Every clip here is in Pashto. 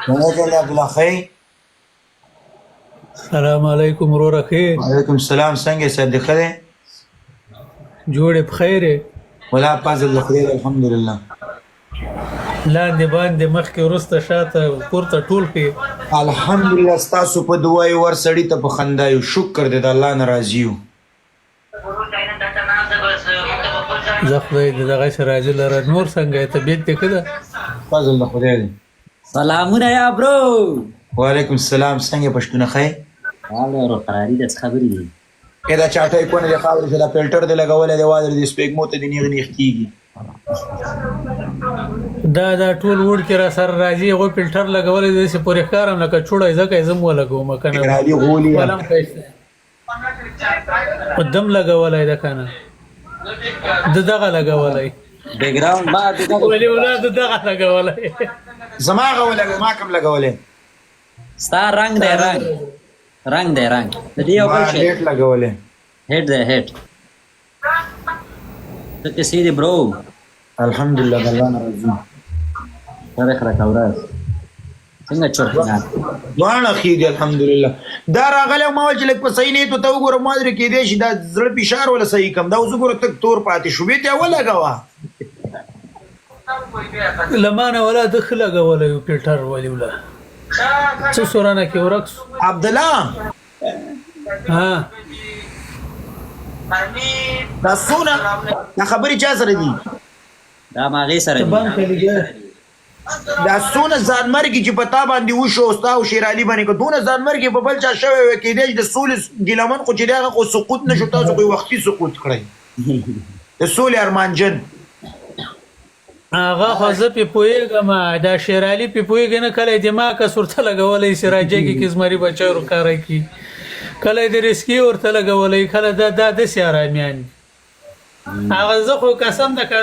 څنګه عبد الله خیر؟ السلام علیکم وروره ښې وعلیکم السلام. څنګه صدیق دی؟ جوړې په خیر یې؟ ولا فضل خیر الحمدلله. لاندې باندې مخکې وروسته شاته پورته ټول ښې؟ الحمدلله ستاسو په دعای ور سړی ته په خندا یو. شکر دې د الله نه راضي یو. زه خدای دې دغسې راضي لره. نور څنګه یې؟ طبیعت دې ښه ده؟ فضل د خدای دی. سلامونه یا برو. وعلیکم السلام. څنګه پښتونه خیر؟ حالا ورو قراری دې څه خبرې دي؟ دا چاټای کونه د خاورې چې دا فلټر دې لګولی دی واده دې سپېږمو ته دې نیغ نیغ کېږي. دا ټول وړکي را سره راځي. هغوی فلټر لګولی داسې پورې ښکارم لکه چوړی ځکه یې زه م ولګوم که نه علي غولي ولم ښایسته په دم لګولی ده که نه ده دغه لګولی بیکګراوند ما ولې ولا ده دغه لګولی زما هغه ولګوي ما کوم لګولی ستا رنګ دی رنګ دی رنګ د دې یو ما بل شی هیټ لګولی هیټ دی هیټ ته کسی دی برو الحمدلله د الله نه راضي. تاریخ را کورس څنګه چورتنا دواړه ښې دي الحمدلله. دا راغلی ما ویل چې لږ په صحیح نیت ورته وګوره ما درې کېدی شي دا زړه فشار ولا صحیح کړم. دا اوس وګوره تک تور پاتې شو. بېرته یې ولګوه. له ما نه ولا ده ښه لګولی و فلټر ولې ولا څه سورانه کې ورک سو. عبدالله ها دا څونه دا خبرې چا سره دي؟ دا ماغې سره ته دی بند کړې لګیا دا څونه ځانمرګي چې په تا باندې وشو او ستا او شیر علي باندې که دونه ځانمرګي په بل چا شوی وی کېدی چې د سولې ګیلمن خو چې دی هغه خو سقوط نه شو. تاسو خو یې وختي سقوط کړی د سولې ارمانجن. هغه خو زه پې پوهېږم دا شیر علي پې پوهېږي نه کله یې دماغ کس ورته لګولی سراجه کې کې زمري بچی ورکاره کي کله یې د رسکي ورته لګولی کله دا داسې ارامیان دي. هغه زه خو قسم ده که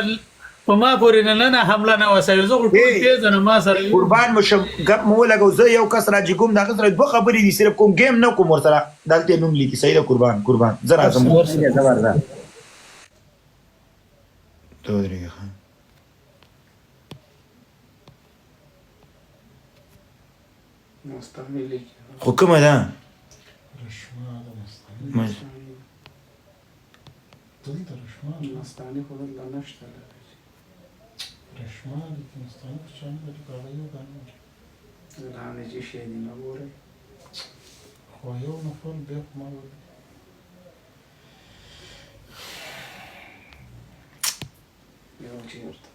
په ما پورې نه حمله نه وسوي زه خو ټول تېزه نه ما سره قربان مو شم ګپ مو ولګو. زه یو کس راجي کوم د هغه سره دوه خبرې دي صرف کوم ګیم نه کوم ورسره دلته یې نوم لیکي. صحیح ده قربان زه راځم. زبردست ته ودرېږه ښه. خو کومه ده؟ مستانی خود نشته رشمالی که مستانی چند بری کارایی و گنه لانه جی شیدی نبوره خواهیو نفر بیق ما بوده یو چی ارتا